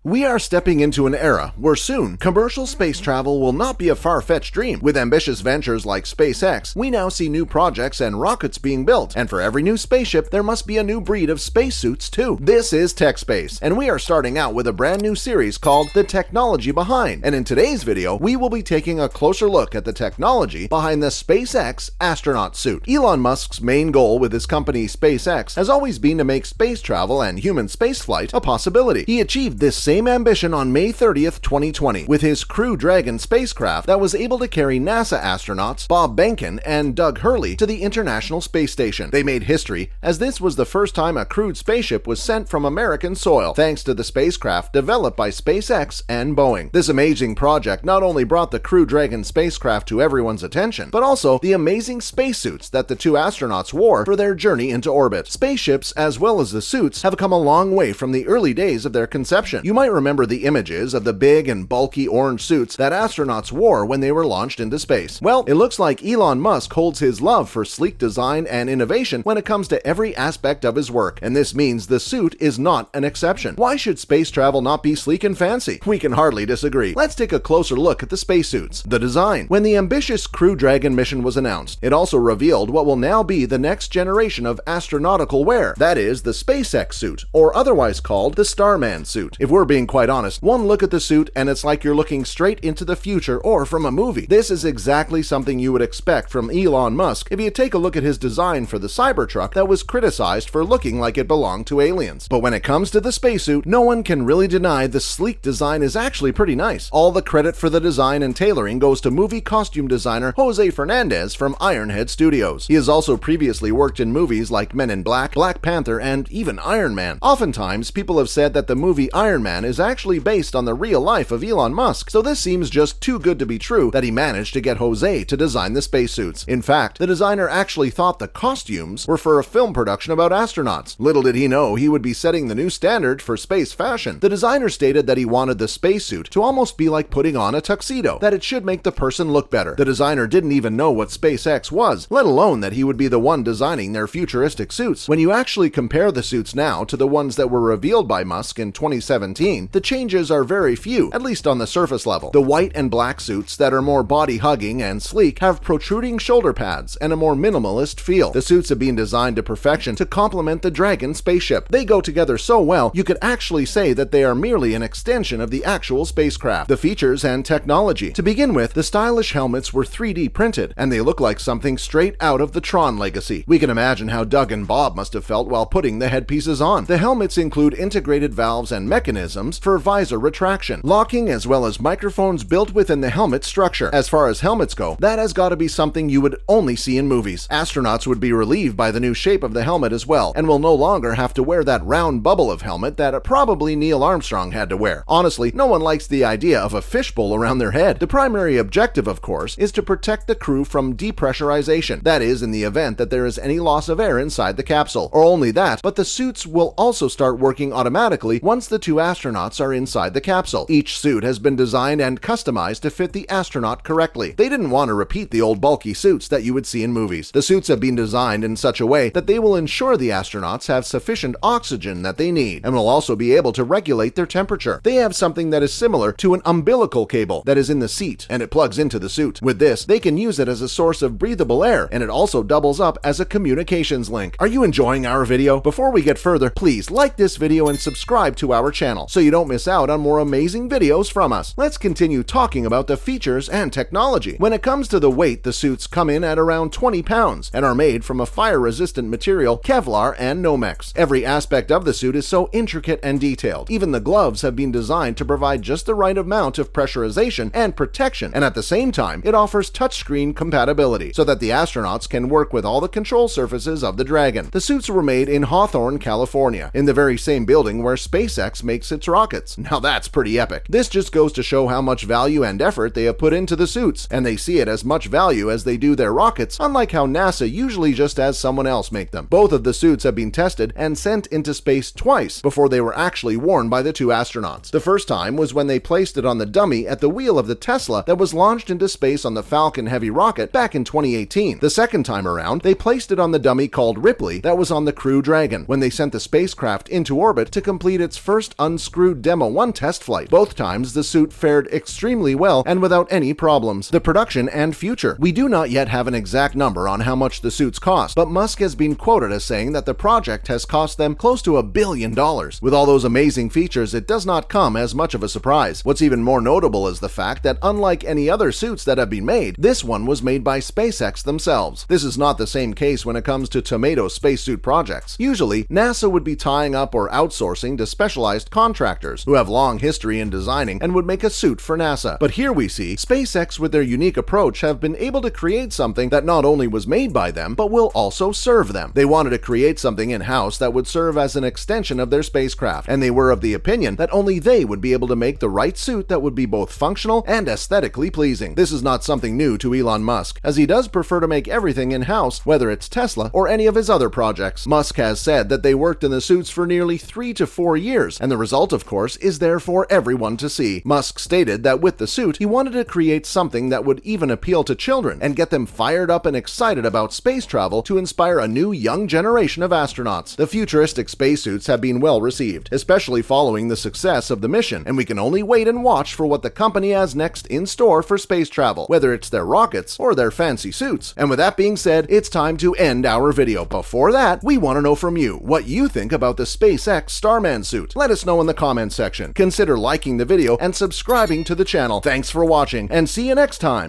We are stepping into an era where soon commercial space travel will not be a far-fetched dream. With ambitious ventures like SpaceX, we now see new projects and rockets being built, and for every new spaceship, there must be a new breed of spacesuits too. This is Tech Space, and we are starting out with a brand new series called The Technology Behind. And in today's video, we will be taking a closer look at the technology behind the SpaceX Astronaut suit. Elon Musk's main goal with his company SpaceX has always been to make space travel and human spaceflight a possibility. He achieved this same ambition on May 30th, 2020, with his Crew Dragon spacecraft that was able to carry NASA astronauts Bob Behnken and Doug Hurley to the International Space Station. They made history, as this was the first time a crewed spaceship was sent from American soil, thanks to the spacecraft developed by SpaceX and Boeing. This amazing project not only brought the Crew Dragon spacecraft to everyone's attention, but also the amazing spacesuits that the two astronauts wore for their journey into orbit. Spaceships, as well as the suits, have come a long way from the early days of their conception. You might remember the images of the big and bulky orange suits that astronauts wore when they were launched into space. Well, it looks like Elon Musk holds his love for sleek design and innovation when it comes to every aspect of his work, and this means the suit is not an exception. Why should space travel not be sleek and fancy? We can hardly disagree. Let's take a closer look at the spacesuits. The design. When the ambitious Crew Dragon mission was announced, it also revealed what will now be the next generation of astronautical wear. That is the SpaceX suit, or otherwise called the Starman suit. If we're being quite honest, one look at the suit and it's like you're looking straight into the future or from a movie. This is exactly something you would expect from Elon Musk if you take a look at his design for the Cybertruck that was criticized for looking like it belonged to aliens. But when it comes to the spacesuit, no one can really deny the sleek design is actually pretty nice. All the credit for the design and tailoring goes to movie costume designer Jose Fernandez from Ironhead Studios. He has also previously worked in movies like Men in Black, Black Panther, and even Iron Man. Oftentimes, people have said that the movie Iron Man is actually based on the real life of Elon Musk, so this seems just too good to be true that he managed to get Jose to design the spacesuits. In fact, the designer actually thought the costumes were for a film production about astronauts. Little did he know he would be setting the new standard for space fashion. The designer stated that he wanted the spacesuit to almost be like putting on a tuxedo, that it should make the person look better. The designer didn't even know what SpaceX was, let alone that he would be the one designing their futuristic suits. When you actually compare the suits now to the ones that were revealed by Musk in 2017, the changes are very few, at least on the surface level. The white and black suits that are more body-hugging and sleek have protruding shoulder pads and a more minimalist feel. The suits have been designed to perfection to complement the Dragon spaceship. They go together so well, you could actually say that they are merely an extension of the actual spacecraft. The features and technology. To begin with, the stylish helmets were 3D printed, and they look like something straight out of the Tron legacy. We can imagine how Doug and Bob must have felt while putting the headpieces on. The helmets include integrated valves and mechanisms for visor retraction, locking, as well as microphones built within the helmet structure. As far as helmets go, that has got to be something you would only see in movies. Astronauts would be relieved by the new shape of the helmet as well, and will no longer have to wear that round bubble of helmet that probably Neil Armstrong had to wear. Honestly, no one likes the idea of a fishbowl around their head. The primary objective, of course, is to protect the crew from depressurization. That is, in the event that there is any loss of air inside the capsule. Or only that, but the suits will also start working automatically once the two astronauts are inside the capsule. Each suit has been designed and customized to fit the astronaut correctly. They didn't want to repeat the old bulky suits that you would see in movies. The suits have been designed in such a way that they will ensure the astronauts have sufficient oxygen that they need, and will also be able to regulate their temperature. They have something that is similar to an umbilical cable that is in the seat, and it plugs into the suit. With this, they can use it as a source of breathable air, and it also doubles up as a communications link. Are you enjoying our video? Before we get further, please like this video and subscribe to our channel so you don't miss out on more amazing videos from us. Let's continue talking about the features and technology. When it comes to the weight, the suits come in at around 20 pounds and are made from a fire-resistant material, Kevlar and Nomex. Every aspect of the suit is so intricate and detailed. Even the gloves have been designed to provide just the right amount of pressurization and protection, and at the same time, it offers touchscreen compatibility so that the astronauts can work with all the control surfaces of the Dragon. The suits were made in Hawthorne, California, in the very same building where SpaceX makes its rockets. Now that's pretty epic. This just goes to show how much value and effort they have put into the suits, and they see it as much value as they do their rockets, unlike how NASA usually just has someone else make them. Both of the suits have been tested and sent into space twice before they were actually worn by the two astronauts. The first time was when they placed it on the dummy at the wheel of the Tesla that was launched into space on the Falcon Heavy rocket back in 2018. The second time around, they placed it on the dummy called Ripley that was on the Crew Dragon when they sent the spacecraft into orbit to complete its first unscrewed Screw Demo 1 test flight. Both times, the suit fared extremely well and without any problems. The production and future. We do not yet have an exact number on how much the suits cost, but Musk has been quoted as saying that the project has cost them close to $1 billion. With all those amazing features, it does not come as much of a surprise. What's even more notable is the fact that unlike any other suits that have been made, this one was made by SpaceX themselves. This is not the same case when it comes to tomato spacesuit projects. Usually, NASA would be tying up or outsourcing to specialized contractors who have long history in designing and would make a suit for NASA. But here we see SpaceX, with their unique approach, have been able to create something that not only was made by them, but will also serve them. They wanted to create something in-house that would serve as an extension of their spacecraft, and they were of the opinion that only they would be able to make the right suit that would be both functional and aesthetically pleasing. This is not something new to Elon Musk, as he does prefer to make everything in-house, whether it's Tesla or any of his other projects. Musk has said that they worked in the suits for nearly 3 to 4 years, and the result, of course, is there for everyone to see. Musk stated that with the suit, he wanted to create something that would even appeal to children and get them fired up and excited about space travel to inspire a new young generation of astronauts. The futuristic spacesuits have been well received, especially following the success of the mission, and we can only wait and watch for what the company has next in store for space travel, whether it's their rockets or their fancy suits. And with that being said, it's time to end our video. Before that, we want to know from you what you think about the SpaceX Starman suit. Let us know in the comments section. Consider liking the video and subscribing to the channel. Thanks for watching, and see you next time.